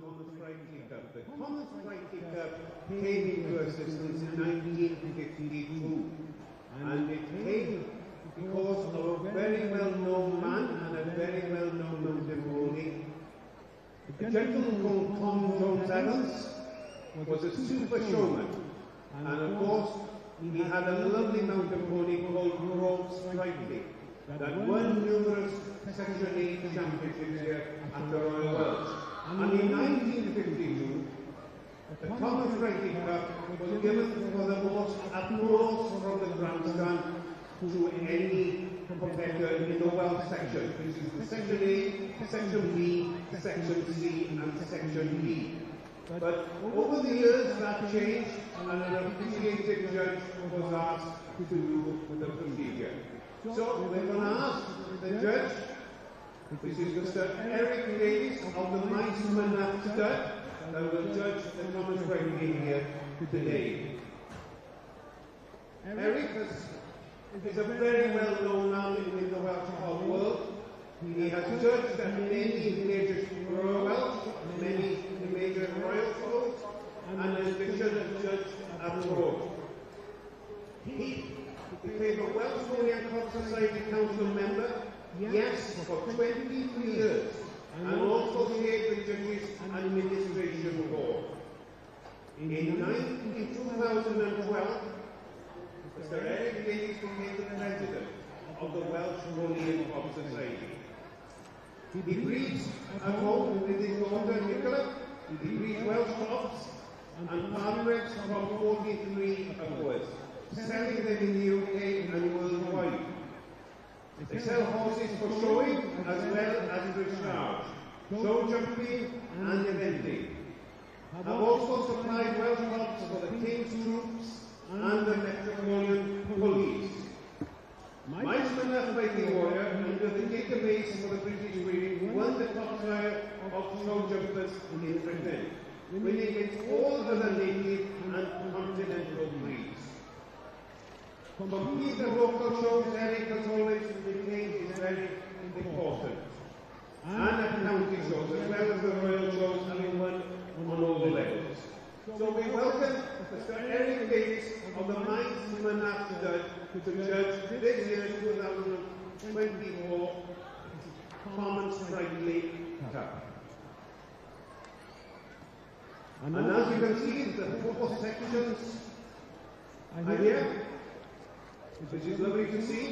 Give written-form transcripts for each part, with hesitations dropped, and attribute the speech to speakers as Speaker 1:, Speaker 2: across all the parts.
Speaker 1: Common Sprightly Cup. The Common Sprightly Cup came into existence in 1952, and it came because of a very well-known man and a very well-known mountain pony. A gentleman called Tom Jones Evans was a super showman, and of course he had a lovely mountain pony called Gwylio Cylch that won numerous Section 8 championships here at the Royal Welsh. And in 1952, the Common Sprightly Cup was given for the most applause from the grandstand to any competitor in the Welsh section, which is the Section A, Section B, Section C and Section D. But over the years that changed, and an appreciated judge was asked to do the procedure. So we're going to ask the judge, which is Mr. Eric Davies of the Mice Stud, that will judge the Common Sprightly here today. Eric is a very well-known man in the Welsh hog world. He has judged at many major Royal Welsh, many major Royal shows, and has been judged abroad. He became a Welsh Pony and Cock Society Council member, yes, for 23 years, and also chaired the Judges Administration Board. In 2012, Mr. Eric Davies became the president of the Welsh Pony and Cock Society. He breeds at home with his daughter Nicola. He breeds Welsh Cocks and Parbreds from 43 upwards, selling them in the UK and worldwide. They sell horses for showing as well as dressage, show jumping and eventing. Have also supplied Welsh Cocks for the King's Troops and the Metropolitan Police. Mice Fighting Warrior, under the database for the British breed, won the top tier of show jumpers in Britain, winning against all other native and continental breeds. Competing the local shows, Eric has always maintained is very important. And at county shows, as well as the royal shows, having won on all the levels. So we welcome Mr. Eric Davies of the Mice Stud to judge this year's 2024 Common Sprightly Cup. And as you can see, the four sections are here, which is lovely to see.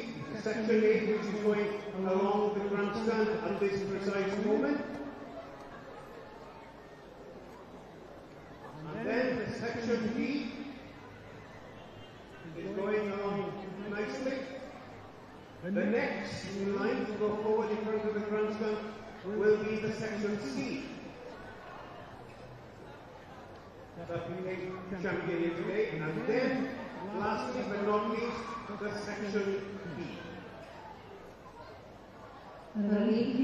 Speaker 1: Section 8, which is going along the grandstand at this precise moment. And then the Section B is going along nicely. The next in line to go forward in front of the grandstand will be the Section C that became champion here today. And then, lastly but not least, the Section B.
Speaker 2: Felly, yn y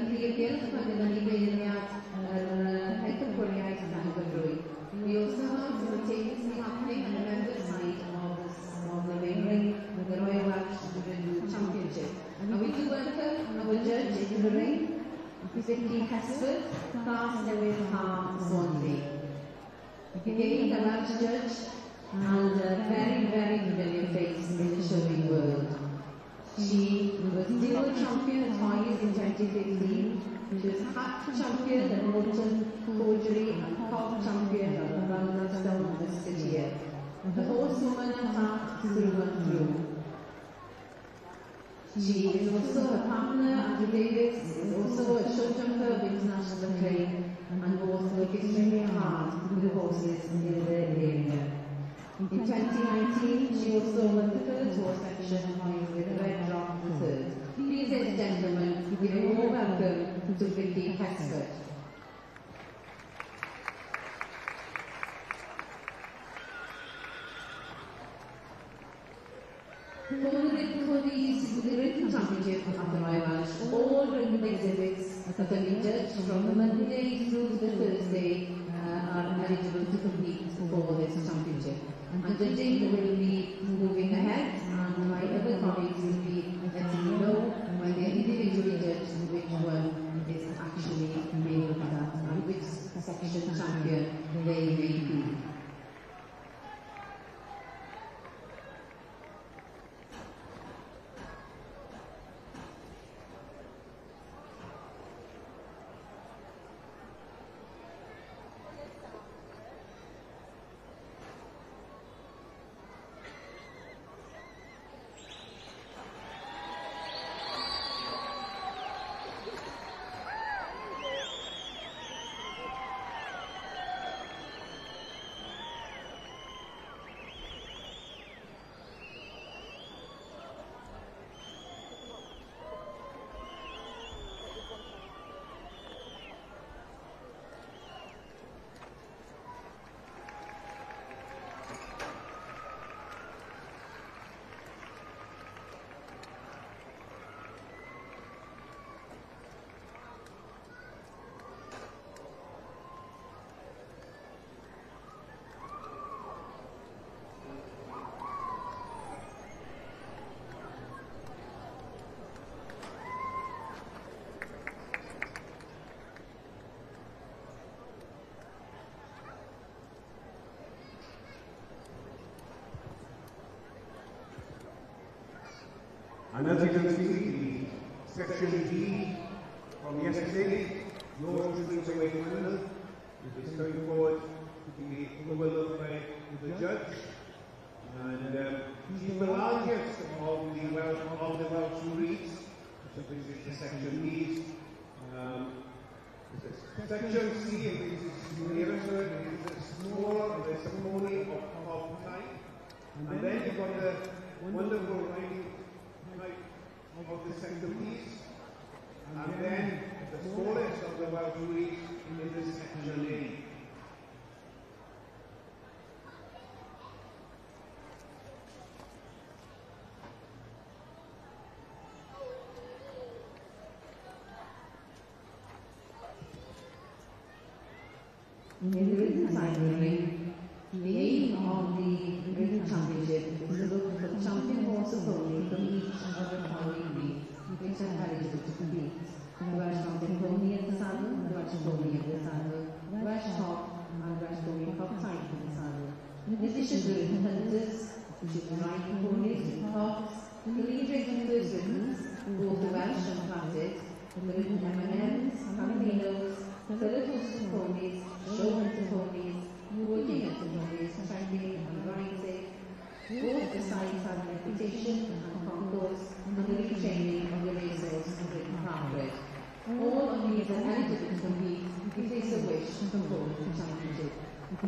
Speaker 2: prif gylch mae gyda ni beirniad hyperpoliaeth Llangolrwy. We also have simultaneously happening on the members' side of the main ring with the Royal Welsh Championship. And we do welcome our judge in the ring, Vicky Hesford, class Newydd Ha Swansea. Again, the Welsh judge and a very, very familiar face in the showing world. She was dual champion at Highs in 2015. She was hat champion at Morton, Forgery and Cock champion at the London Stone this year. The horsewoman at heart through and through. She is also a partner, Andrew Davis, is also a show jumper of international acclaim and both work extremely hard with the horses in their area. In 2019, she also won the third horse section with a red drop the third. Please, ladies and gentlemen, give a warm welcome to Vicky Hesford. For the written championship at the Royal Welsh, all written exhibits that can be judged from the Monday through the Thursday are eligible to compete for this championship. And judging will be moving ahead, and my other colleagues will be letting you know when they individually judge which one is actually being looked at and which
Speaker 1: And as you can see, the section D from yesterday, yours brings away criminal, is going forward to be overlooked by the judge. And she's the largest of the Welsh breeds, so this is the section B's. Section C, which is nearest to it, is a smaller, there's a pony of type. And then you've got the wonderful riding type of the section B's. And then the smallest of the Welsh breeds is the section A.
Speaker 2: In the written side of the ring, the aim of the written championship is to look for the champion horse of pony from each of the following breeds, which are eligible to compete. The Welsh champion pony in the saddle, the Welsh pony in the saddle, the Welsh top, and the Welsh pony top type in the saddle. In addition to written hunters, which is the riding ponies, tops, the lead racing first writtens, both the Welsh and platted, the written M&Ms, Calabinos, colored horses and ponies, show hunter ponies, working hunter ponies, tracking and riding. Both the sides have a reputation and concourse and the retraining of the racehorse and written thoroughbred. All of these are eligible to compete if they so wish to compete in the championship.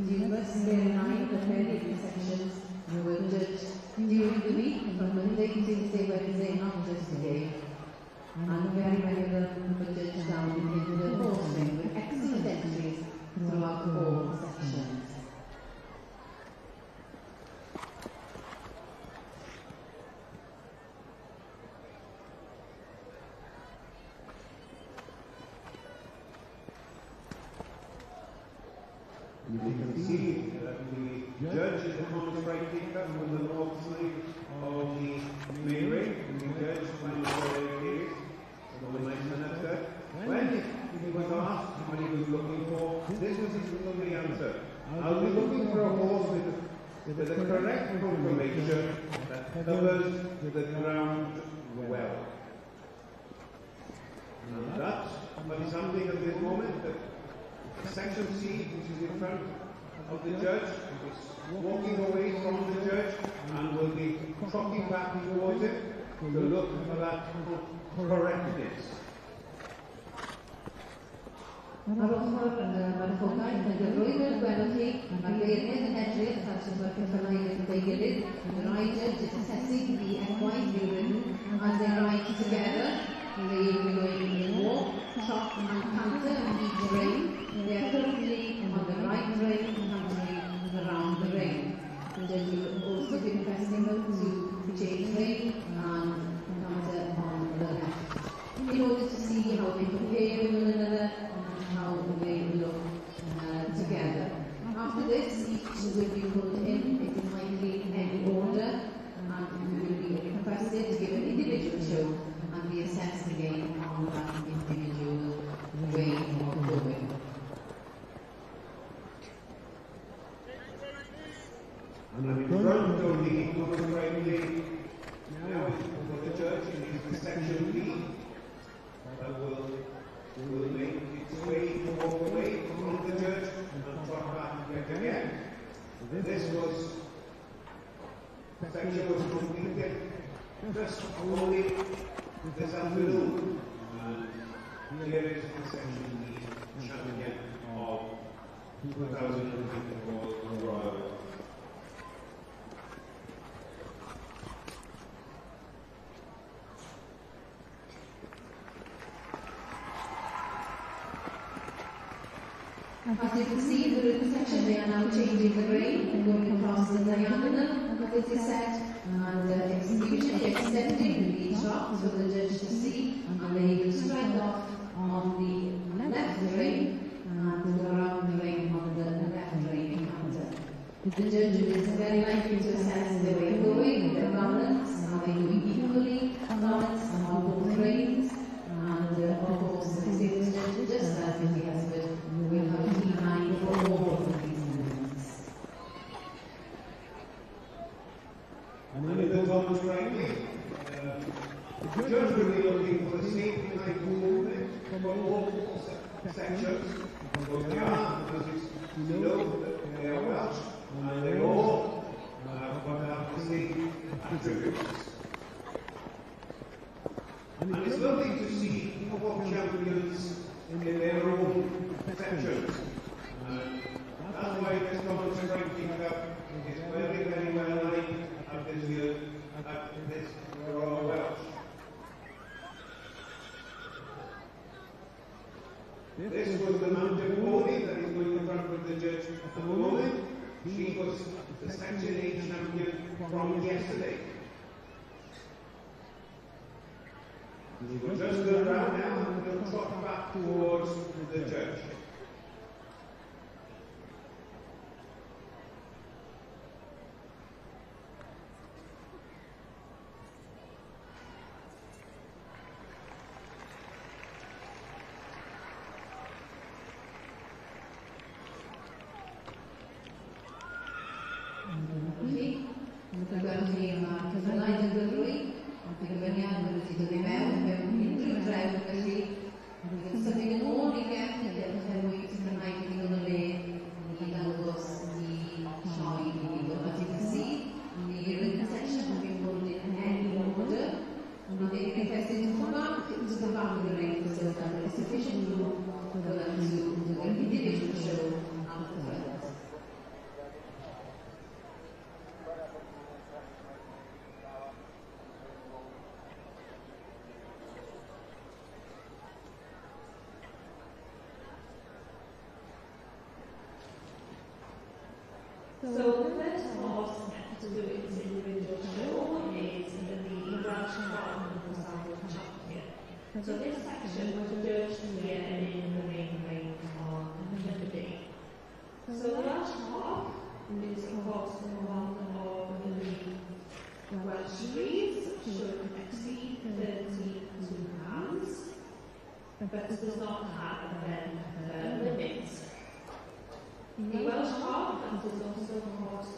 Speaker 2: You must bear in mind that many of these sections were judged during the week from Monday, Tuesday, Wednesday, not just today. And very many of them were judged down into the horse ring with excellent entries throughout all sections.
Speaker 1: You can see that the judge is the common strike taker from the north side of the main ring, and the judge finds where it is. When he was asked what he was looking for, this was his only answer. I'll be looking for a horse with the correct conformation that covers the ground well. And that's what is happening at this moment. Section C, which is in front of the judge, is walking away from the judge and will be trotting back towards it to look for that correctness.
Speaker 2: Mae'r ochr yn ffogaeth yn gyfrwyd o'r gwelwch chi, mae'r beirniad yn edrych ar sy'n mae'r cyffynnau yn ei gilydd. The rider is assessing the FYW written as they ride together. They will be going in walk, trot and canter on each ring. They are currently on the right ring and cantering around the ring. The judge will also be requesting them to change ring and canter on the left, in order to see how they compare with one another and how they look together. After this, each will be pulled in. It might be in any order, and we will be requested to give an individual show and be assessed again on that individual way of going.
Speaker 1: And I'm in front of the common right ring. Now for the judge in the section B that will make its way to walk away from the judge and trot back yet again. This section was completed just only this afternoon. And here is the section B champion of 2024 Royal.
Speaker 2: As you can see, the written section, they are now changing the ring and going across the diagonal of this is set, and execution extending the shot for the judge to see, and they will strike off on the left ring and go around the ring on the left ring counter. The judge is very likely to assess their way of going, their balance, are they going equally balanced on both rings, and of course the distinguished judge, just as in the expert, will have a keen eye for all of these movements.
Speaker 1: And in the Thomas Franklin, The judge will be looking for the same type of movement from all sections, but they are, as you know, they are Welsh, and they all have the same attributes. And it's lovely to see football champions in their own sections. That's why this common striking cup is very, very well liked at this Royal Welsh. This was the mountain pony that is going in front of the judge at the moment. She was the Section 8 champion from yesterday. She will just go around now and will trot back towards the judge.
Speaker 3: So the first horse to do its individual show is the Welsh Department champion. So this section was judged here in the main ring on Monday. So the Welsh Hop is of course one of the Welsh breeds, should exceed 32 pounds, but does not have a limit. The Welsh Hog is also a horse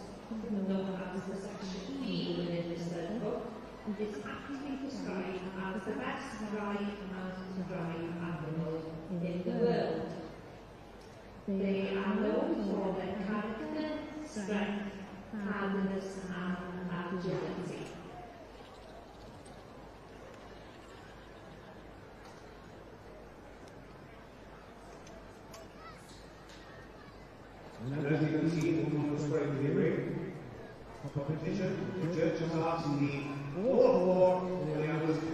Speaker 3: known as the Section E within this third book, and is actively described as the best ride and drive animal in the world. They are known for their character, strength, hardiness, and agility.
Speaker 1: And as you can see on the spread of the ring competition, the judges asked all four the animals to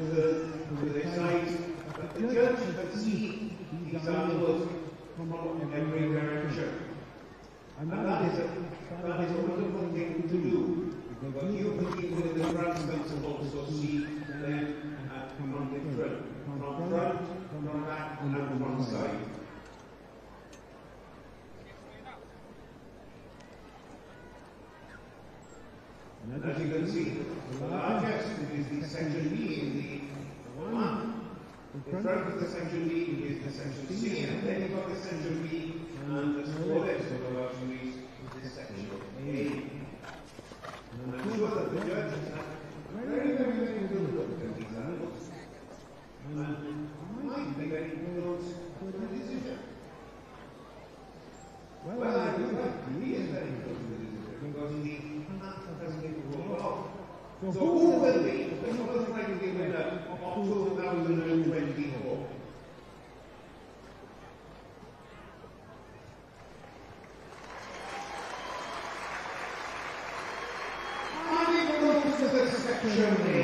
Speaker 1: their sides, but the judge can see these animals from every direction. And that is a wonderful thing to do, because you people in the grandstands can also see them from front, from back, and from side. And as you can see, the largest is the Section B, the one. In front of the Section B is the Section C, and then you've got the Section B, and the smallest of the Welsh breeds is the Section A. And I'm sure that the judge has had very, very, very good look at these animals, and might be very close to the decision. Well, I do think he is very close to the decision, because the so who will be the first ranking winner of 2024? And it goes to the Section A.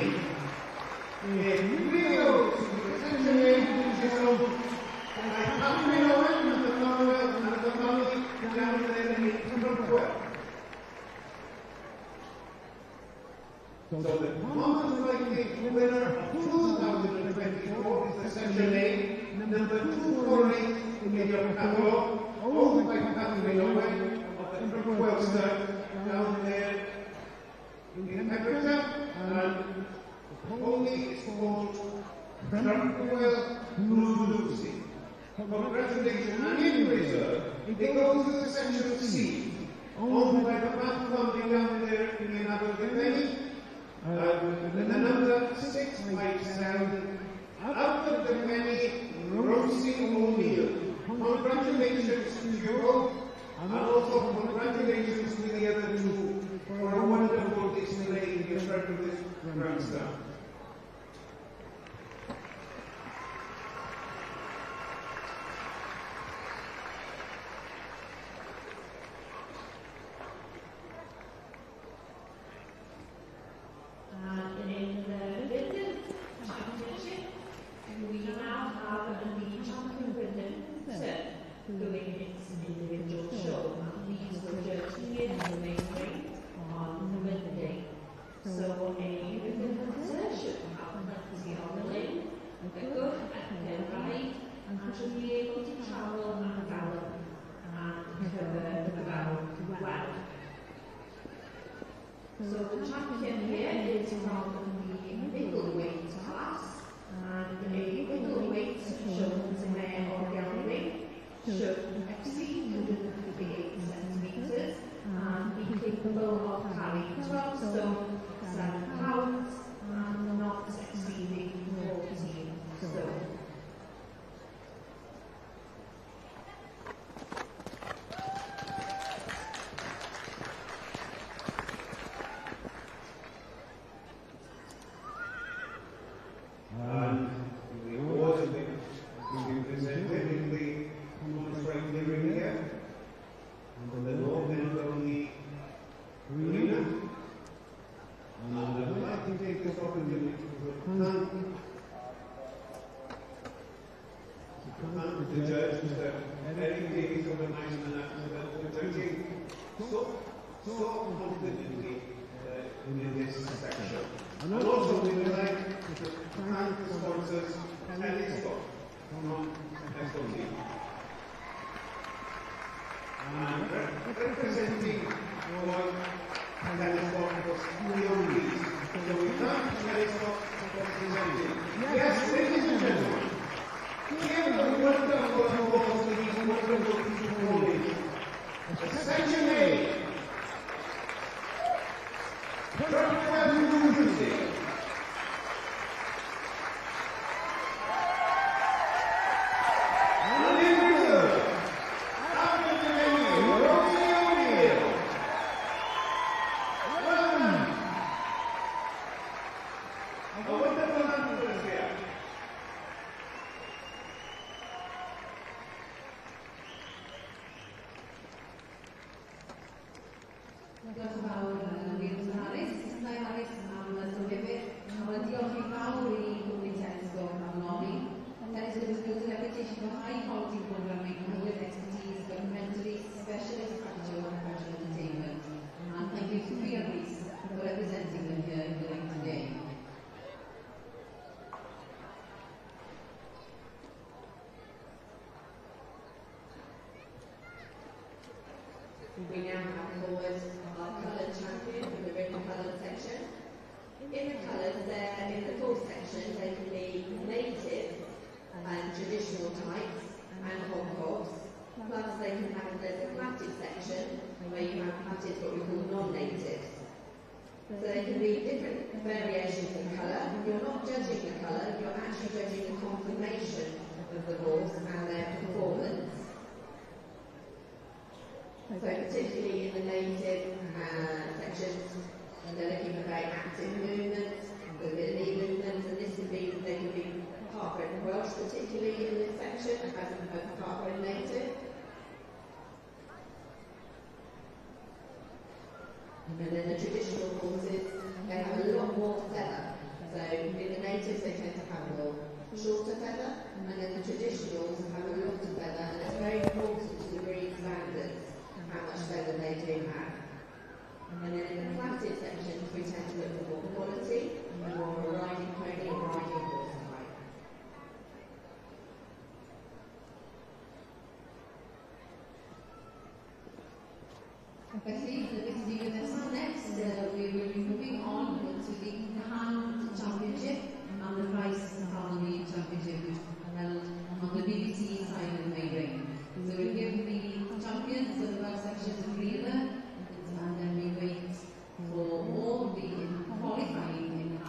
Speaker 1: Gwylio Cylch, Section A, which is owned by Prynhawn Iau and the family down there in Prynhawn. So the common ranking winner of 2024 is the Section A, number 248 in your catalogue, owned by Gwylio of the Prynhawn stud down there in Pembrokeshire, and the pony is called Prynhawn Blue Lucy. Congratulations, and in reserve, it goes to the Section C, owned by the Bath family down there in the Abergavenny. And the number 657 Dr. Penny Rosie O'Neill. Congratulations to you both, and also congratulations to the other two for a wonderful display in front of this grandstand.
Speaker 3: In the Britain Championship, we now have the champion Britain doing its individual show. These were judged here in the main ring on Monday. So a Britain should have plenty on the lane, a good and ride, and should be able to travel and gallop and cover the ground well. So the champion here is from the middleweight class, and a middleweight shows a mare or gelding should exceed 158 centimetres and be capable of carrying 12 stone, 7 pounds, and not exceeding 14 stone.
Speaker 1: And the awards have been presented in the Commons right here, and the North end of the arena. And I would like to take this opportunity to thank the judge, Mr. Eric Davies, for the nice and judging so confidently in this section. And also we would like to thank the sponsors, Telescope from SOT. And representing our Telescope was Gwylio Cylch. So we thank Telescope for presenting. Yes, ladies and gentlemen, give a wonderful applause to these wonderful people. Section A.
Speaker 2: Diolch yn fawr Gwylio Harris, Cysnau Harris am sylwebaeth. Diolch yn fawr i Gwylio Telescope am lobby. Telescope is built a reputation for high quality programming and with expertise, documentary, specialist culture and professional entertainment. And thank you to Priya for representing them here in the ring today.
Speaker 4: We now have forward our coloured champion from the red coloured section. In the colours, in the full section, they can be native and traditional types and hot crops. Plus, they can have there's a platted section where you have platted what we call non-natives. So they can be different variations of colour. You're not judging the colour, you're actually judging the conformation of the horse and their performance. So particularly in the native sections, they're looking for very active movements, with knee movements, and this can be, they can be half-bred and Welsh, particularly in this section, as opposed to half-bred and native. And then the traditional horses, they have a lot more feather. So in the natives, they tend to have more shorter feather, and then the traditionals have a lot of feather, and it's very important to the breed standards how much feather they do have. And then in the platted sections, we tend to look for more quality and more of a riding pony or riding horse type.
Speaker 2: Felly, this is the UNESA. Next, we will be moving on to the Prynhawn Championship and the Price Harmony Championship, which are held on the BBC side of the main ring. So we give the champions of the first section to Gwylio, and then we wait for all the qualifying in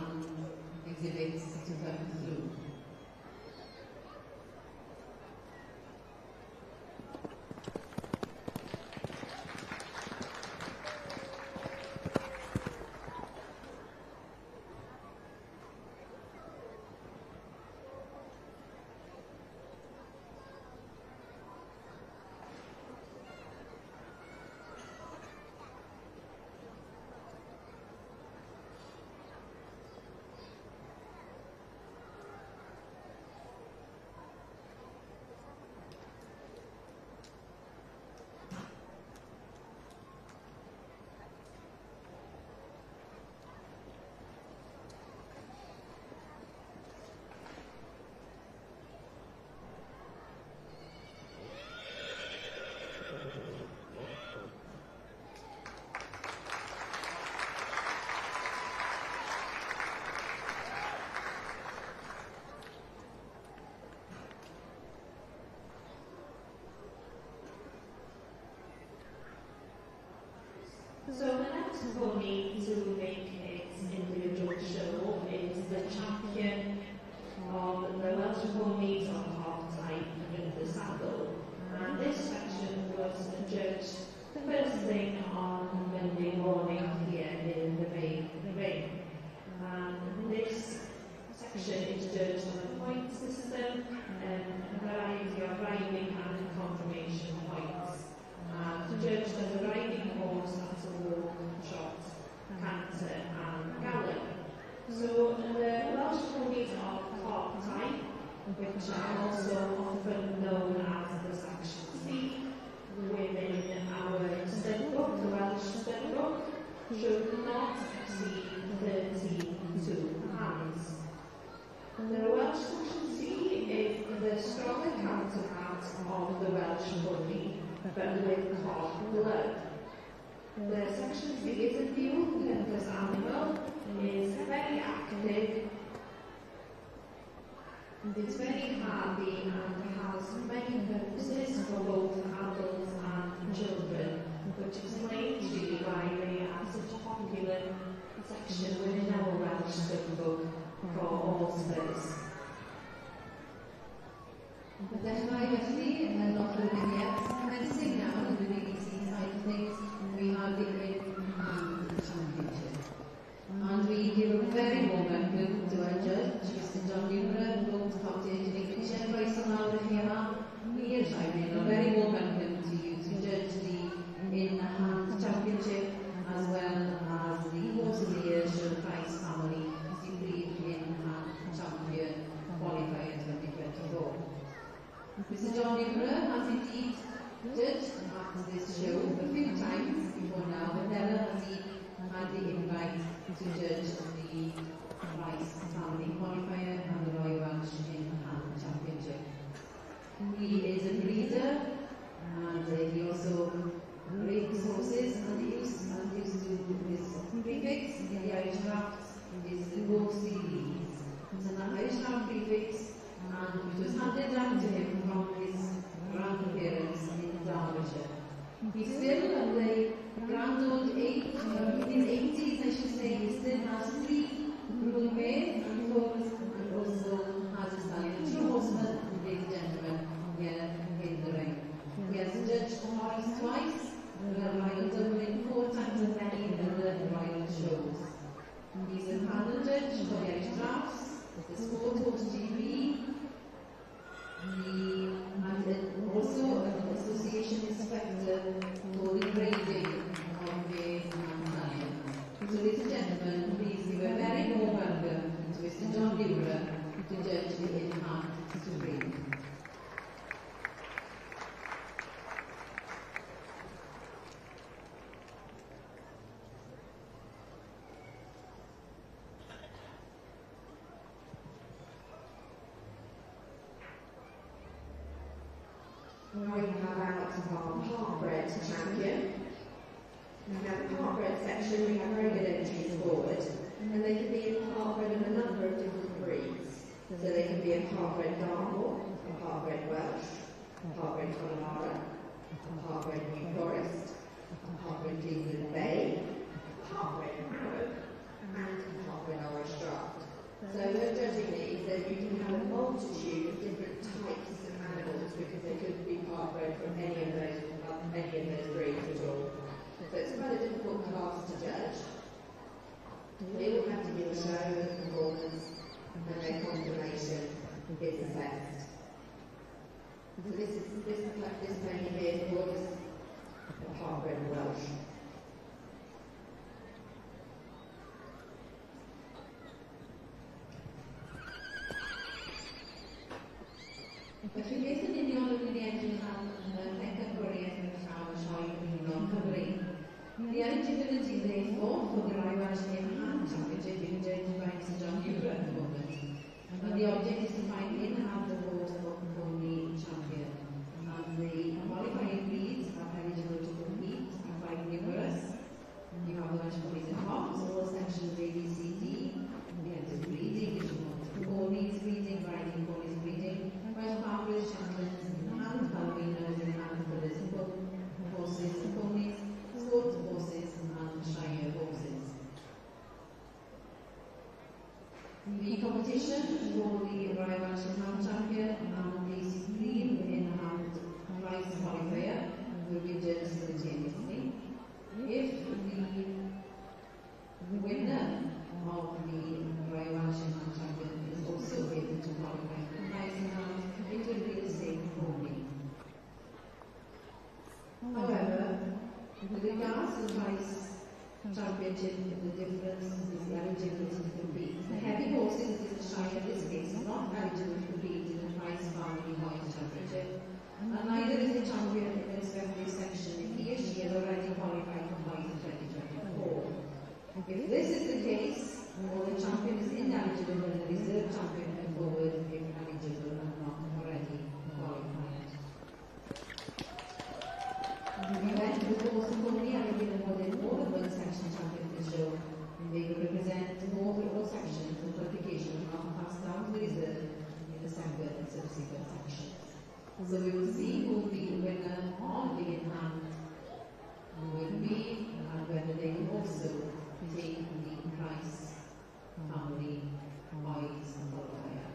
Speaker 3: pony to make its individual show is the champion of the Welsh ponies on hog type in the saddle. And this section was judged the first thing on Monday morning here in the main ring. And this section is judged on a point system and a variety of riding and confirmation points. And judged as a riding horse at a walk, trot, canter and gallop. So the Welsh ponies are hog type, which are also often known as the Saxon steed. Within our stud book, the Welsh stud book, should not exceed 32 hands. The Welsh Saxon steed is the stronger counterpart of the Welsh pony, but with hog blood. The Saxon steed is a dual-purpose animal, is very active, it's very hardy and has many purposes for both adults and children, which explains really why they are such a popular section within our Welsh stud book for all studs.
Speaker 2: Dechrau felly yn lot o wyniad, commencing now on the BBC side of things, we have the Great Championship. And we give a very warm welcome to our judge, Mr. John Newborough, who owns Cottage in English and Royce and Laura here. He is a very warm welcome to you to judge the in-hand championship as well as the Horse of the Year Show Prize Family Supreme In-Hand Champion Qualifier 2024. Mr. John Newborough has indeed judged at this show a few times before now, but never has he had the invite to judge the Prize Family Qualifier and the Royal Welsh In-Hand Championship. He is a breeder and he also breaks horses and he used to his prefix in the Irish drafts is the Go Series. It's an Irish draft prefix and it was handed down to him from his grandparents in Derbyshire. He's still at the grand old age, in his 80s I should say, he still has 3 roommates and foals and also has a stallion, a true horseman, ladies and gentlemen, here in the ring. He has judged horse twice, the Royal Dublin 4 times as many other royal shows. He's a panel judge for the Irish drafts, the Sport Horse GB, and also an association inspector for the grading of the stallion. So ladies and gentlemen, please give a very warm welcome to Mr. John Newborough to judge the in-hand supreme.
Speaker 4: Now we have our Heartbread champion. Now the Heartbread section, we have very good entries forward, and they can be in Heartbread of a number of different breeds. So they can be a Heartbread Dartmoor, a Heartbread Welsh, a Heartbread Connemara, a Heartbread New Forest, a Heartbread Cleveland Bay, a Heartbread Arab, and a Heartbread Irish Draft. So when judging these, then you can have a multitude of different types of animals because they could be Heartbred from any of those breeds at all. So it's quite a difficult class to judge. They all have to give a show and performance, and their confirmation is assessed. So this pony here was a Heartbred Welsh.
Speaker 2: Felly beth yn union yn mynd i edrych am pencampwriaeth yn llaw y sioe Prynhawn Cymru. The eligibility therefore for the Royal Welsh In-Hand Championship is judged by Mr. John Newborough at the moment. And the object is to find in-hand the horse pony champion. And the qualifying breeds are eligible to compete are quite numerous. You have the Welsh ponies and hogs, all sections A, B, C, D. We have the breeding, ponies breeding, riding ponies breeding. Welsh Farmers, Shetlands, in-hand, Halloweeners, in-hand, for horses and ponies, sport horses and Shire horses. The competition for the Royal Hand Champion and the Supreme In-Hand Prize Qualifier will be judged simultaneously. If the winner of the Royal Hand Champion is also able to qualify for Prize In-Hand, it will be the same only. However, with regards to the Prize Championship, the difference is the eligibility to compete. The heavy horses in the Shire in this case are not eligible to compete in the Prize Family Boys Championship, and neither is the champion in the respective section if he or she has already qualified for Boys in 2024. If this is the case, or the champion is ineligible and the reserve champion can forward if eligible and not already qualified. The event was also only eligible more than more than one section champion to show, and they will represent more than all sections and qualification are passed down to the reserve in December and subsequent sections. So we will see who the winner of the in-hand will be and whether they will also take the Prize Family Boys qualifier.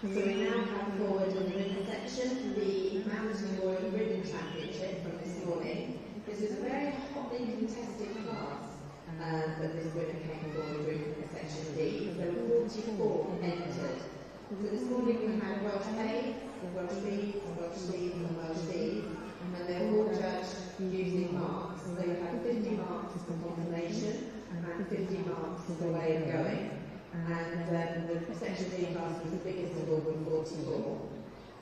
Speaker 4: So we now have forward in the ridden section the Mountain Royal Ridden Championship from this morning. This is a very hotly contested class, but this winner came forward in section D. There were 44 entered. So this morning we had Welsh Hay, Welsh Leeds, Welsh Leeds and Welsh Leeds, and they were all judged using marks. So we had 50 marks for confirmation and 50 marks for way of going. And the section D class was the biggest of all with 44.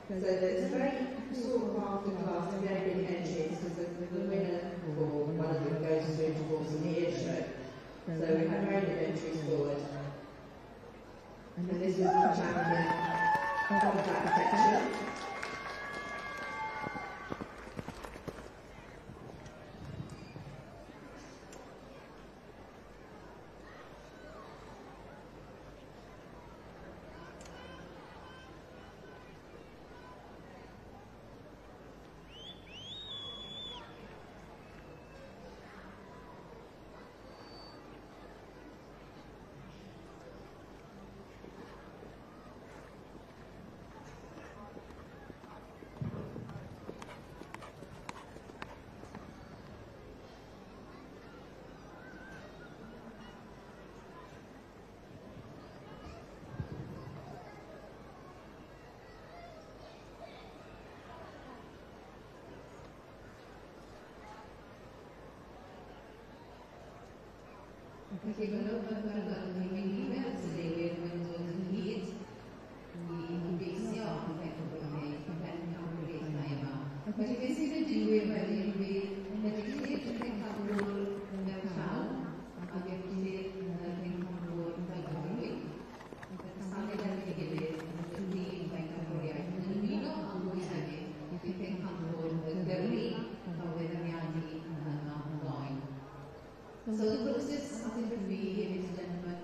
Speaker 4: So it's a very sort of after class, very big entries because the winner for one of them goes through towards the year show. So we had very good entries forward. And this was the champion of that section.
Speaker 2: Perché quello per guardare i miei diversi deve venire di pensione per perché questi due quelli che fanno nel town abbiamo che fanno lui stanno da vedere di categoria nel vino a lui che fanno per lì dove vediamo online. So the process, I think, would be, ladies and gentlemen,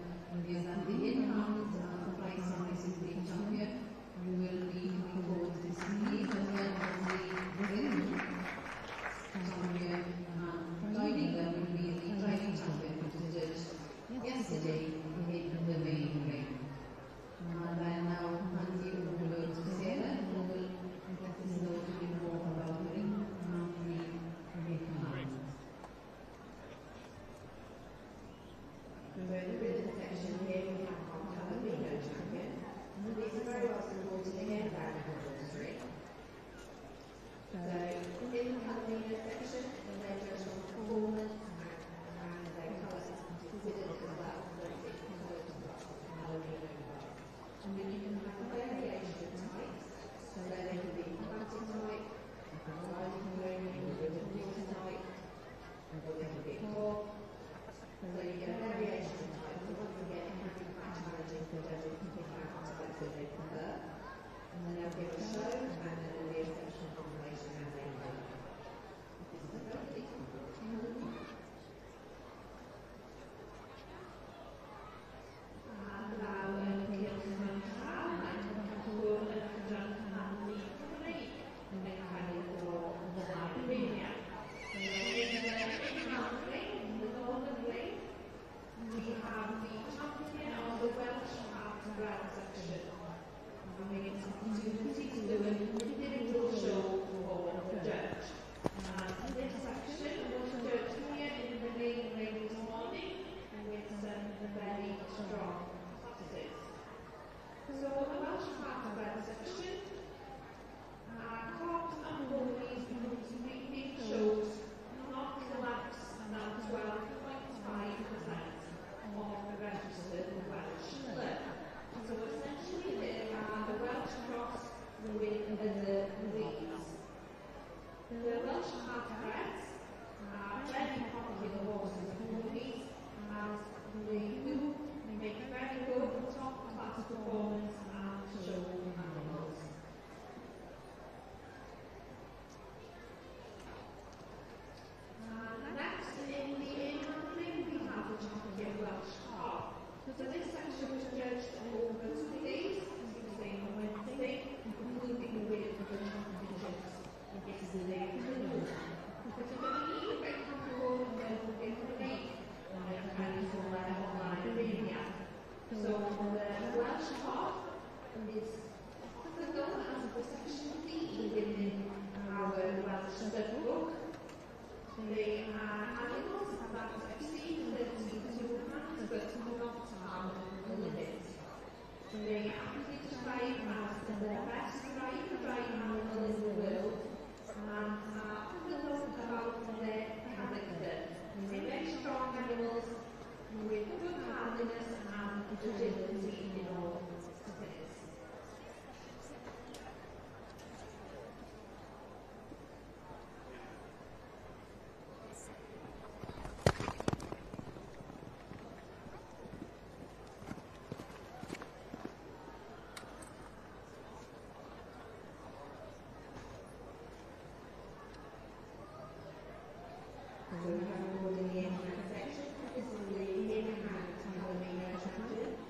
Speaker 4: So we have award in the in-hand section. This is the in-hand Palomino champion.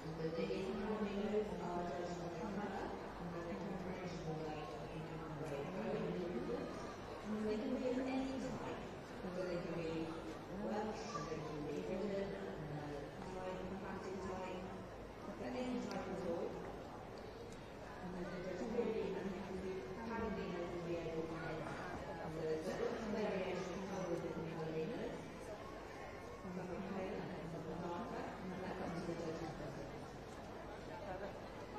Speaker 4: And the Palominos are judged by colour and then the combination of light and rainbow movement. And they can be of any type. So they can be Welsh, they can be written, type, plastic type, but any type at all. And then the judge really Palominos will be able to edit. So there's a variation of colour within the Palominos. Some are paler and some are darker, and that's up to the judge's preference.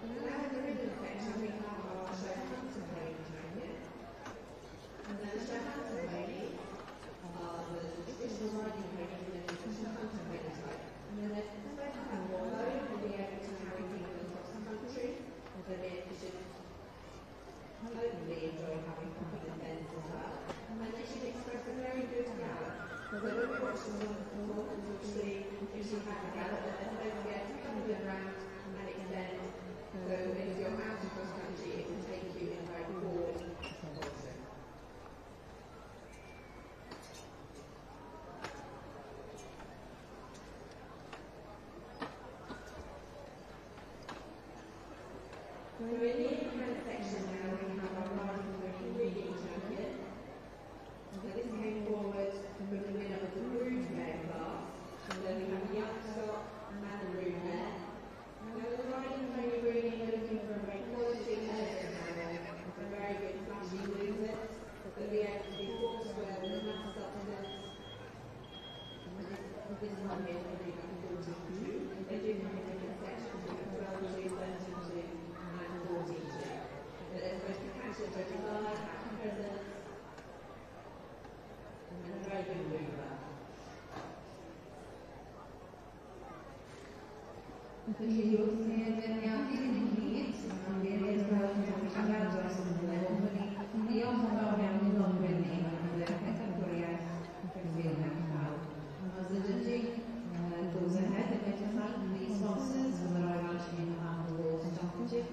Speaker 4: Now in the ribbon section we have our Showhunter Pony champion. And then the Showhunter ponies are the traditional riding ponies and then the Showhunter pony type. And then they're supposed to have more load and be able to carry people across the country. And so they should hopefully enjoy having fun with events as well. And then they should express a very good gallop. So when we watch them on the performance, we'll see if she has a gallop, but they're supposed to get a couple of round and extend. So if you're out of cross country, it will take you in a very forward motion. So in the in-hand section now we have our riding pony breeding champion. So this came forward from the winner of the broodmare class. So then we have the young stock and the broodmare. Now the riding pony breeding we're looking for a very quality elegant animal with a very good flashy movement, but be able to be foursquare with enough substance. This one here is probably about 42. They do have different sections, we have 12 to 13 to and 14 to. But they're supposed to catch it very live, have presence, and a very good mover.
Speaker 2: Quindi io determinati limiti, non vi riesco a cambiare già sono delle quindi io sono non prendeva, non era categoria per film as the judging goes ahead and makes us out the sponsors who are launching the World Championship.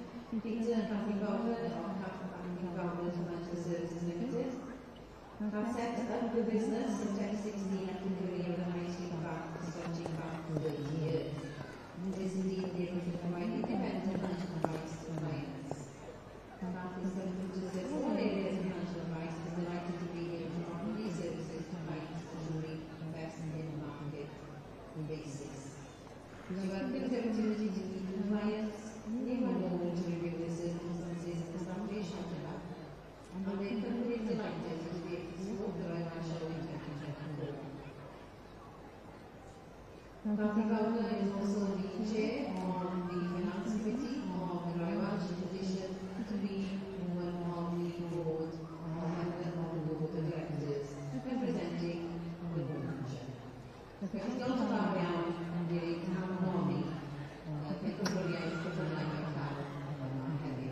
Speaker 2: Peter Camping-Government or Camping-Government Financial Services Limited have set up the business in 2016 after the career of the High Street Bank, stretching back for 30 years. This is indeed the able to provide independent financial advice to clients. That is the purchases all areas of financial advice is delighted to be able to offer these services to clients usually investment in the market basis. We welcome the opportunity to meet with clients, they will know to review the circumstances of the establishment of the bank, and they can be delighted to be able to support the Royal Show in 2024. Kathy Fowler is also the chair of the finance committee of the Royal Welsh in addition to being one of the board or member of the board of directors representing the board. Questo parliamo di nomi che controlliamo per la realtà heavy.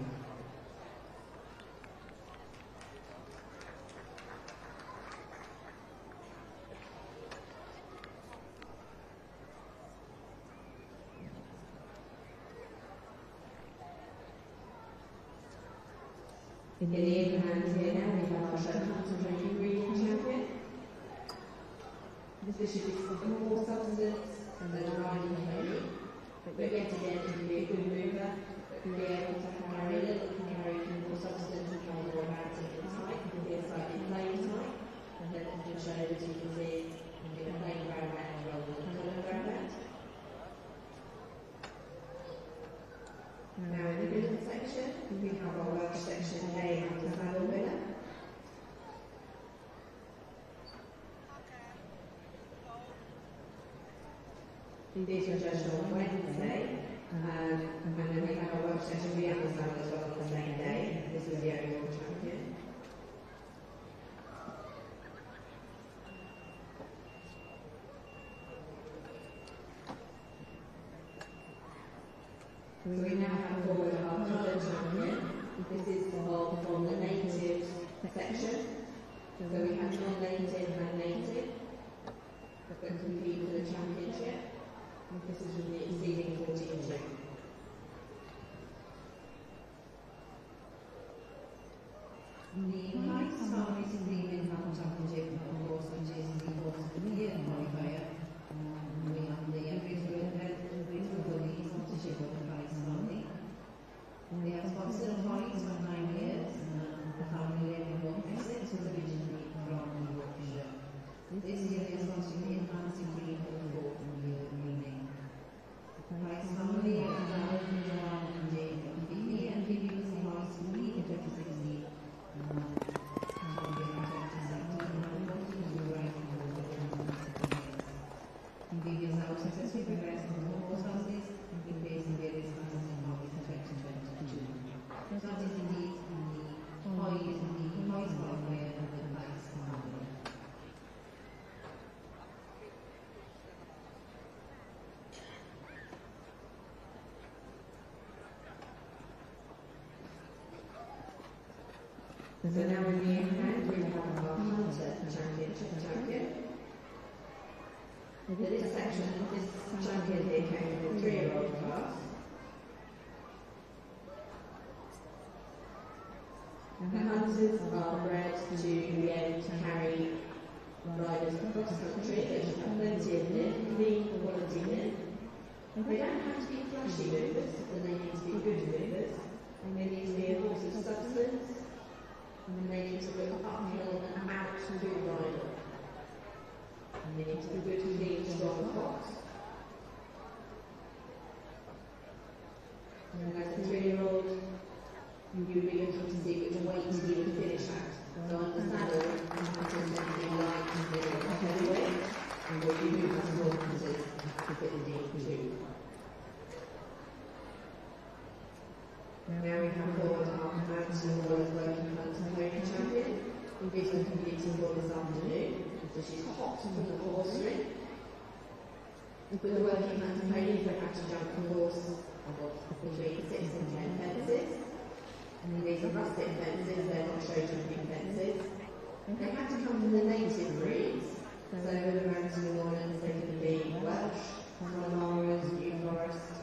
Speaker 4: In the in-hand here now we have our Showhunter Pony breeding champion. This should be some more substance and then a riding pony. But yet again, it can be a good mover, but can be able to carry a little carry more substance and carry more erratic in type. It can be a slightly plain type, and then it can show that you can see and get a plain baronet rather than a colour baronet. Now in the middle section, we have our Welsh section A and the saddle winner. These were judged on Wednesday, and then we have our Welsh section B and the saddle as well on the same day. This was the overall champion. So we now have forward our colour champion. This is from the native section. So we have non-native and native that compete for the championship. And this is from the exceeding 14 gym.
Speaker 2: The highest salary in the Prynhawn Championship
Speaker 4: So now in the hand we have our Hunter Championship champion. For this section, this champion here came from the 3-year-old class. The hunters are bred to be able to carry riders across country. They should have plenty of linen, clean quality linen. They don't have to be flashy movers, but they need to be good movers. And they need to be a horse of substance, and they need to look uphill and out to the rider. And they need to be good, clean, strong fox. And as a 3-year-old, you'll be looking to see which weight you would finish at. So on the saddle, you have to do something light and middle of heavyweight, and what you do as more hunters to fit the deal too. Now we have forward our Mountain World Working Hunter Pony Champion, who's been competing for this afternoon. So she's hot from the horse ring. With the Working Hunter Ponies, they have to jump the horse between 6 and 10 fences. And these are rustic fences, they're not show jumping fences. They have to come from the native breeds. So with the Mountain New Orleans, they can be Welsh, Connemara's, New Forest.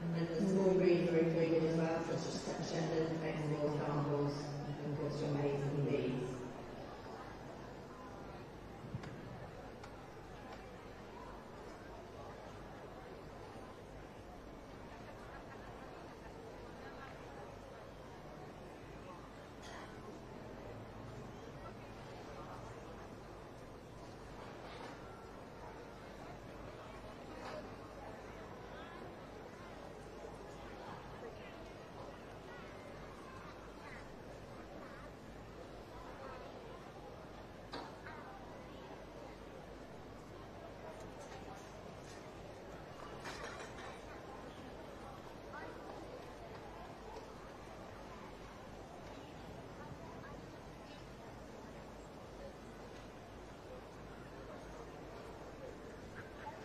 Speaker 4: And then the small breeds are included as well, such as Shetlands, Exmoors, Dartmoors, and of course your maids and bees.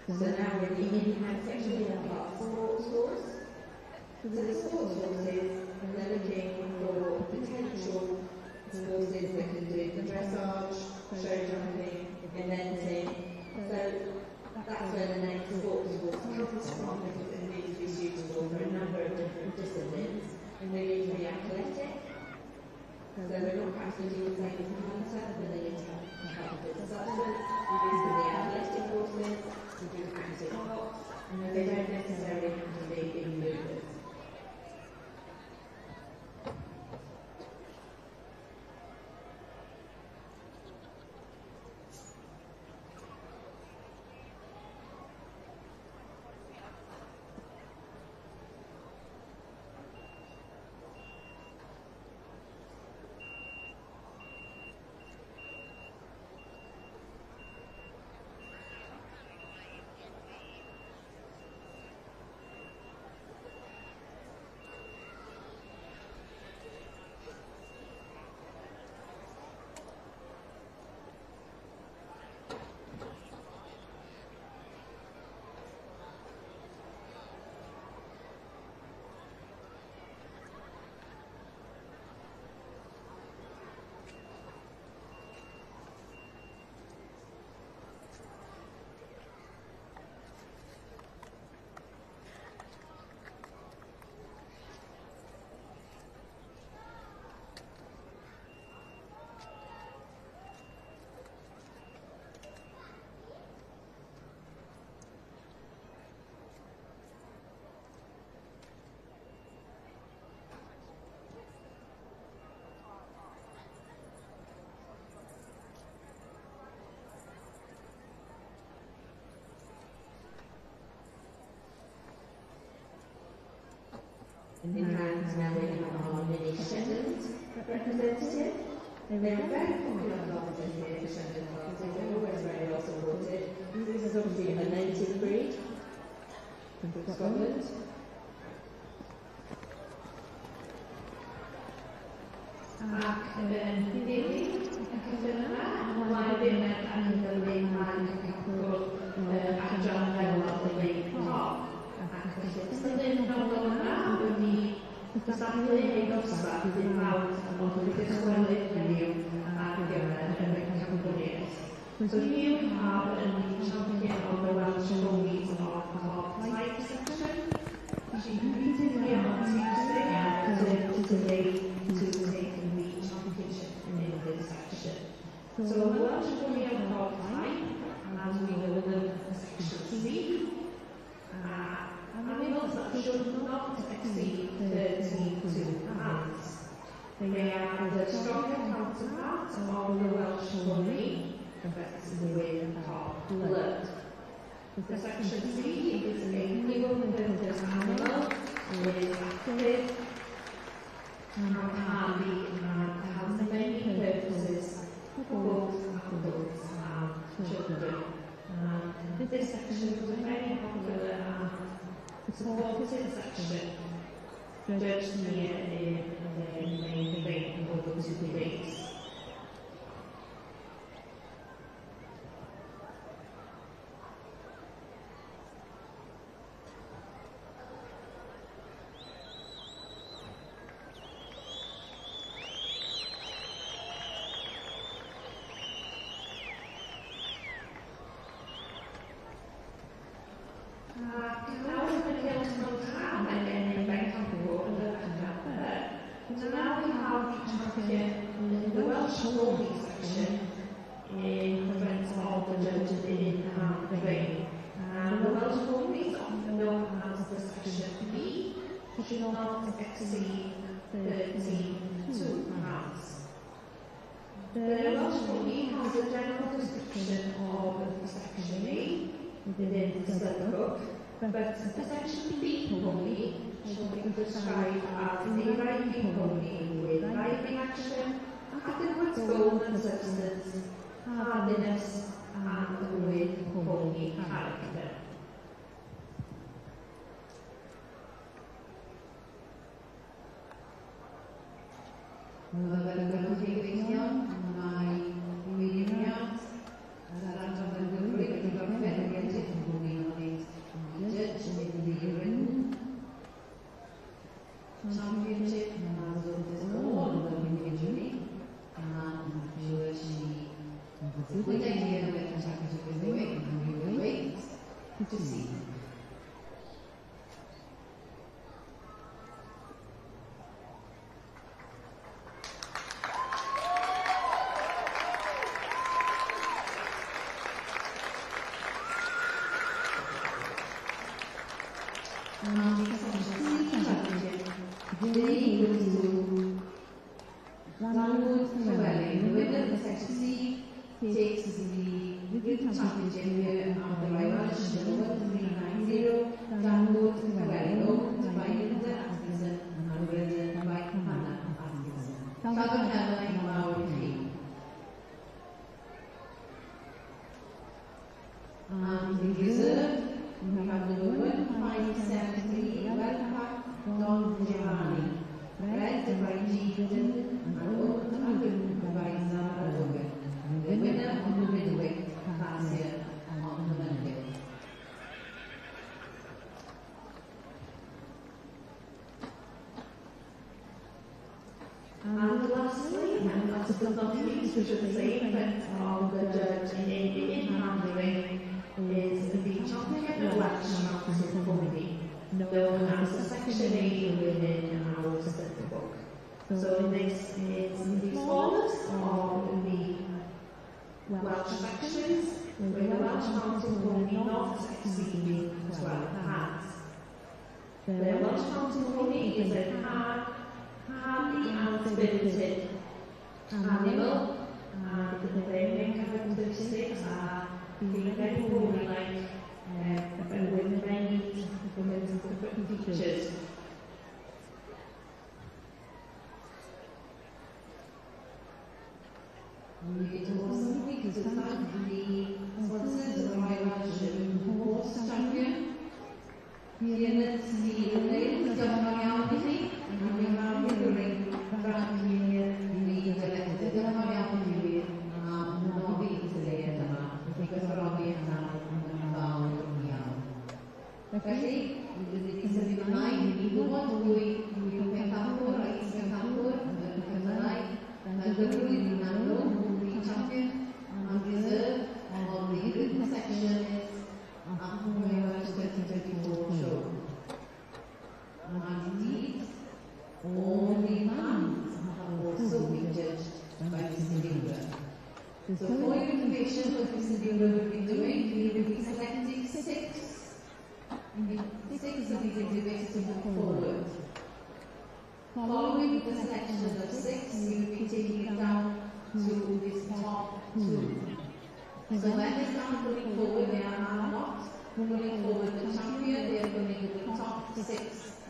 Speaker 4: So now we're in the in-hand section, we have our sports horse. So the sports horses, they're looking for potential horses that can do the dressage, show jumping, eventing. So that's where the name sports horse comes from, because it needs to be suitable for a number of different disciplines. And they need to be athletic. So we're not absolutely the same as the hunter, but they need to have a bit of substance. These are the athletic horses. To do active hops, and they don't necessarily have to be big movers. In hand, now we have our mini Shetland representative. They are very popular classes here, the Shetland classes. They're always very well supported. This is obviously a native breed from Scotland.
Speaker 3: Dysgu ei gosfa, bydd mawr am bod wedi dychwelyd So here we have the champion of the Welsh Ponies of the type section. She competed here on Tuesday and returned today to take the championship in this section. So the Welsh Pony of Cog type, as we know them, section C, animals that should not exceed 32 pounds. They are the stronger counterpart of the Welsh Pony, affected with top blood. The section C is a single purpose animal, is active and handy and has many purposes for both adults and children. And this section was a very popular and supported section, judged here in the main event over 2 days. So now we have the champion in the Welsh Pony section in front of the judges in ring. And the Welsh Ponies, often known as the section B, should not exceed 32 pounds. The Welsh Pony has a general description of the section A within the Slugbook, but the section B pony shall be described as a riding pony with riding action, adequate bone and substance, hardiness, and with pony character.
Speaker 2: Championship as of this all the individually and usually the good idea of the championship is doing and we will wait to see. Today goes to Gwylio Cylch. The winner of Section C takes the British Championship here after by Welsh 1-3-9-0. Gwylio Cylch, owned by Linda Atkinson and ridden by Hannah Atkinson. Prynhawn Iau team. And in reserve, we have the woman 573 Welcome Don Giovanni, bred by G. Dillon and owned and ridden by Zara Logan, the winner of the middleweight class here on the Monday.
Speaker 3: And lastly, and last but not least, we should say in front of the judge in handling is the champion of Welsh Mountain Pony, known as the Section A within our Slugbook book. So this is the smallest of the Welsh sections, with the Welsh Mountain Pony not exceeding 12 pounds. The Welsh Mountain Pony is a hardy and spirited animal, and their main characteristics are being very pony-like, with many different features.
Speaker 2: It was simply to thank the sponsors of my Welsh horse champion. Here is the names of my army, and we have the ring back here in the elected of my army, and not be today, because of our being now found in the Felly, this is the line, we want to do a campur, a campur, and the line, and the champion and reserve for your information, what Mr. Bureau will be doing, he will be selecting six of these exhibits to move forward. Following the selection of six, we will be taking it down to this top two. So when they start moving forward, they are now not moving forward the champion, they are going to the top six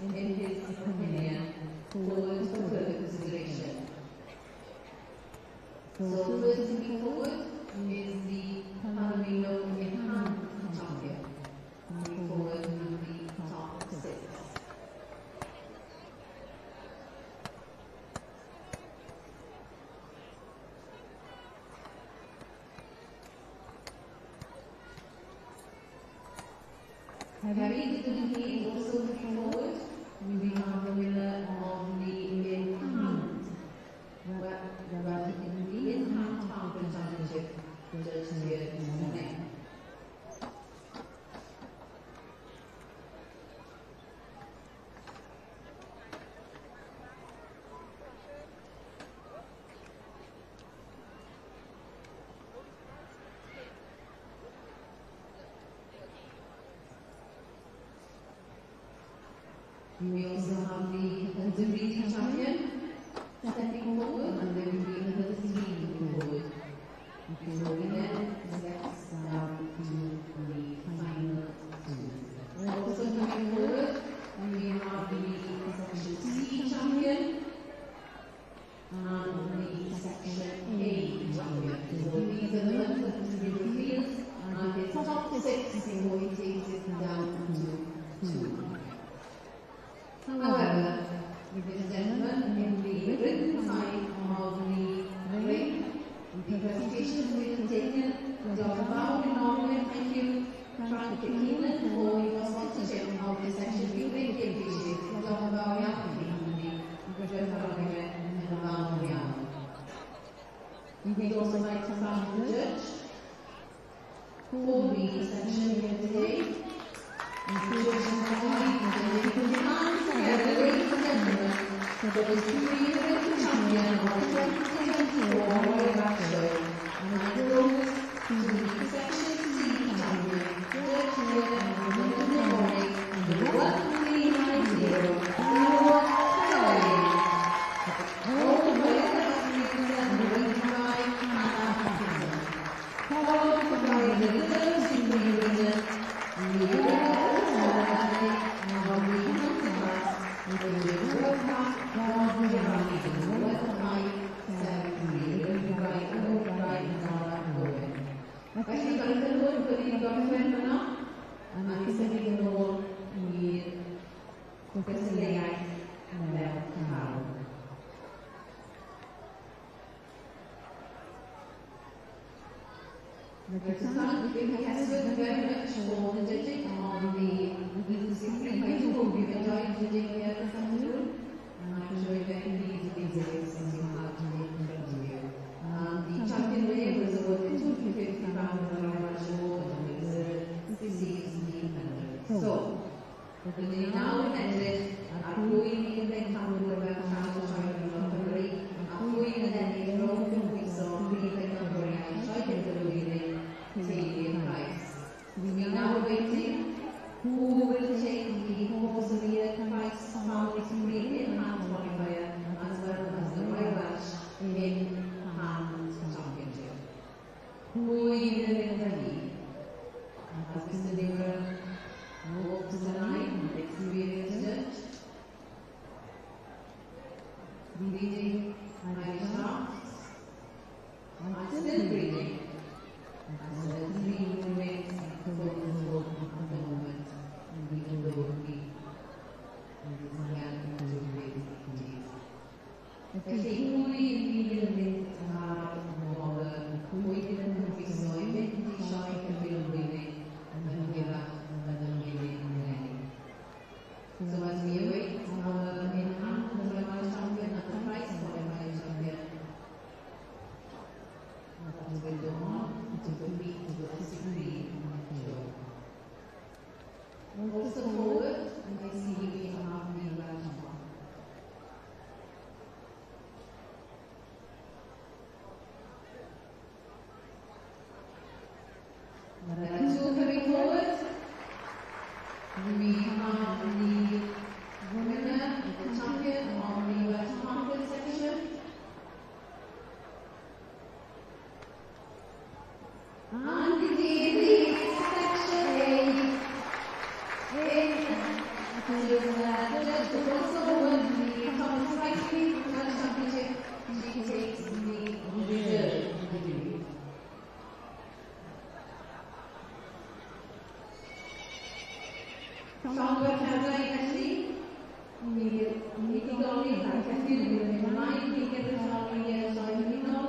Speaker 2: in his opinion forward for further consideration. So first moving forward is the Palomino in hand champion. Moving forward to the top six. Harry Diddy also moving forward. We have the winner of the in hand. The in hand champion championship just here this morning. We also have the region champion stepping forward, and there will be another three moving forward. So we then select down to the final two. Also moving forward, we have the section C champion and the section A champion. So these are the ones that will be revealed, and the top six before he takes it down to two. However, ladies and gentlemen, in the written side of the ring, the presentation will be taken. Dr. Bao in Norway, thank you, Frank Keenan, for your sponsorship of this session. We greatly appreciate it. Dr. Bao Yang, the Great Parliament, and Bao Yang. We'd also like to thank the judge for the session here today. Ladies and gentlemen, for the two-year champion of the 2024 Royal Bachelor, and goes to the section C champion, third year and the morning, the 1390, Gwylio Cylch. All the way and the winning by Hannah Hutchinson. Followed by the winners in the region, the Felly mae'n dylwyd bod ni'n gorffen yno, a mae'n symud yn ôl i'r gystadleuaeth fel pawb. Thank you, Hesford, very much for the judging on the 63 who we've enjoyed judging here this afternoon. I'm sure you're very pleased with the exhibits as you have today in front of you. The champion winner was awarded £250 for the Royal Award and was received the medal. So, byddwn ni nawr yn edrych ar pwy yn bencampwr fel llawn o sioe yn Cymru a pwy yn ennill rhwng cymhwyso prif bencampwriau sioe yn y flwyddyn teulu'r prize. We now waiting who will take the course of the year prize family supreme in hand qualifier as well as the Royal Welsh in hand championship. Pwy yn y Cymru? As Mr. Newman walks the line, an experienced judge, reading Irish drafts, and still reading. As the three remains for the vote at the moment, even though he is young to read indeed. Felly, pwy yn mynd ar ôl pwy yn hwyso i fynd i sioe Cymru yn blwyddyn yn hyrach yn y flwyddyn yn eleni. So as we await our in-hand Royal Champion at the prize for the Royal Champion, as we go on to compete with the 63 show. Also forward, and I see we have the Welsh one. And indeed, the section A is also won the Thomas Wrightley World Championship. She takes the reserve degree. Songbird Caroline Ashley, meeting only like a few in line, we get the following years of Minol,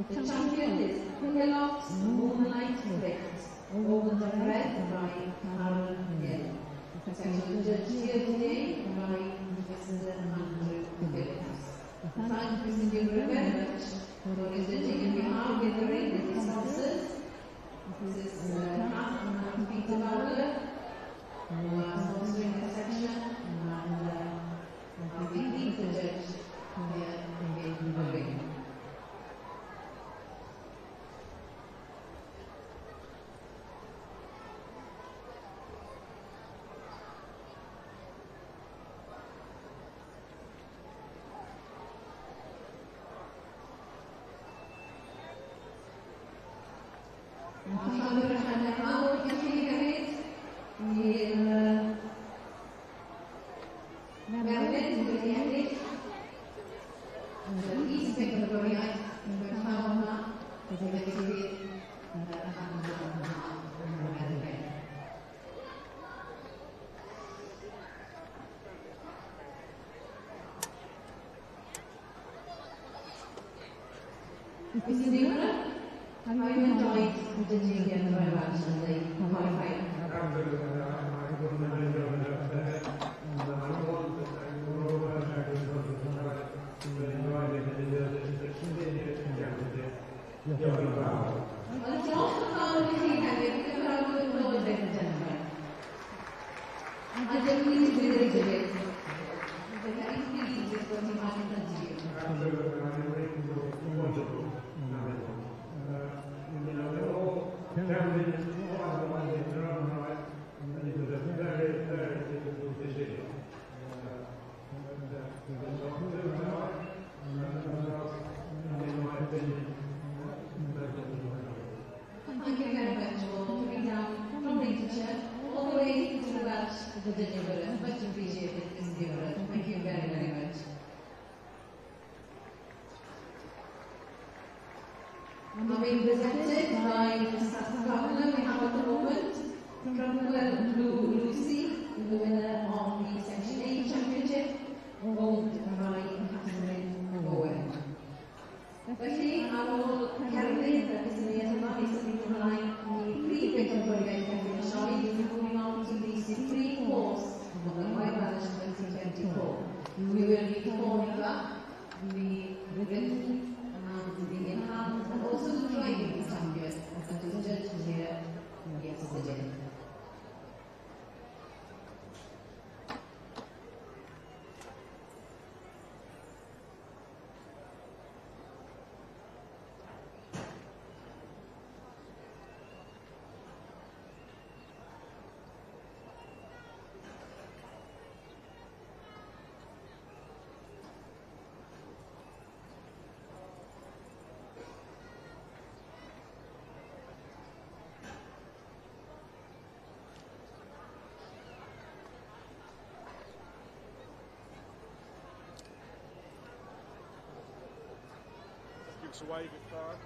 Speaker 2: the champion is Gwylio Moonlight Flicks, over the red by Prynhawn Iau. Special judge here today by Mr. Andrew Phillips. Thank you very much for visiting in behalf of the ring sponsors. This is Kath and Peter Bowler, who are sponsoring the section, and I'll be the judge here in the ring. Mr. Newman, have you enjoyed the judging and the match and the qualifying? Well, it's also found if he had it, because I would know it better gentlemen. I don't need to be the judge. But I think it is what he wanted to do. Thank you very much for coming down from Lincolnshire all the way to the Welsh to the Deliverer. Much appreciated, Mr. Deliverer. Thank you very, very much. I'm being presented by Mr. Governor. We have at the moment Prynhawn Iau, the winner of the Section A Championship, owned by Catherine Owen. Felly, ar ôl cerdded y syniad yma, mi sy'n ni'n ymlaen i brif bencampwriaeth Catherine Sioe, we're moving on to the Supreme Course of the Royal Welsh 2024. We will be calling up the written and the in-hand, and also the driving champion that was judged here yesterday.
Speaker 5: Give us a wave if five.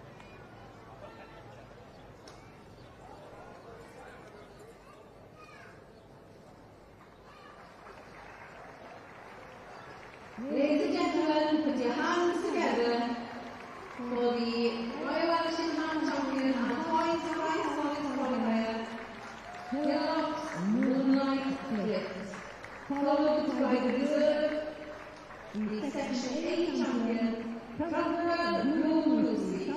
Speaker 2: Ladies and gentlemen, put your hands together for the Royal Welsh in-hand champion and points prize on his qualifier, Gwylio Moonlight Flicks, followed by the reserve, the Section A champion, Prynhawn Iau,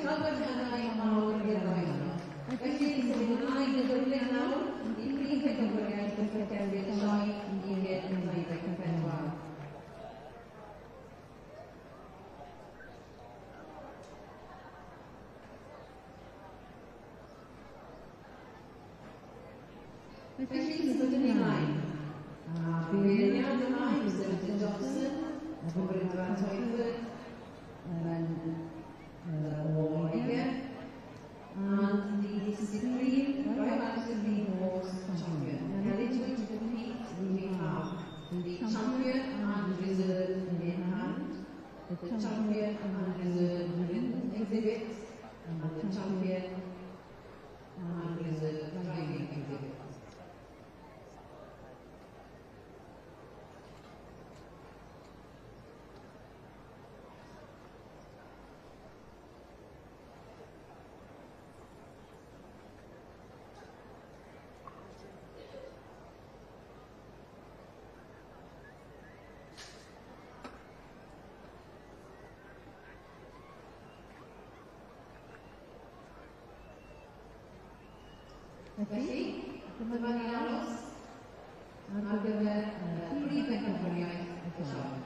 Speaker 2: Songbird Caroline Iau. Felly, sy'n ni'n ymlaen i ddwrlio nawr i brif bencampwriaeth Mr. Catherine Sioe i hyd yn 2024. Felly, sy'n dod yn ymlaen. Cyfeiriad yma i Mr. Richard Johnson, o Brynhawn Iau, yn o Felly, dyma ni aros ar gyfer prif bencampwriaeth y Siôn.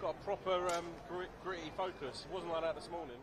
Speaker 5: Got a proper gritty focus. It wasn't like that this morning.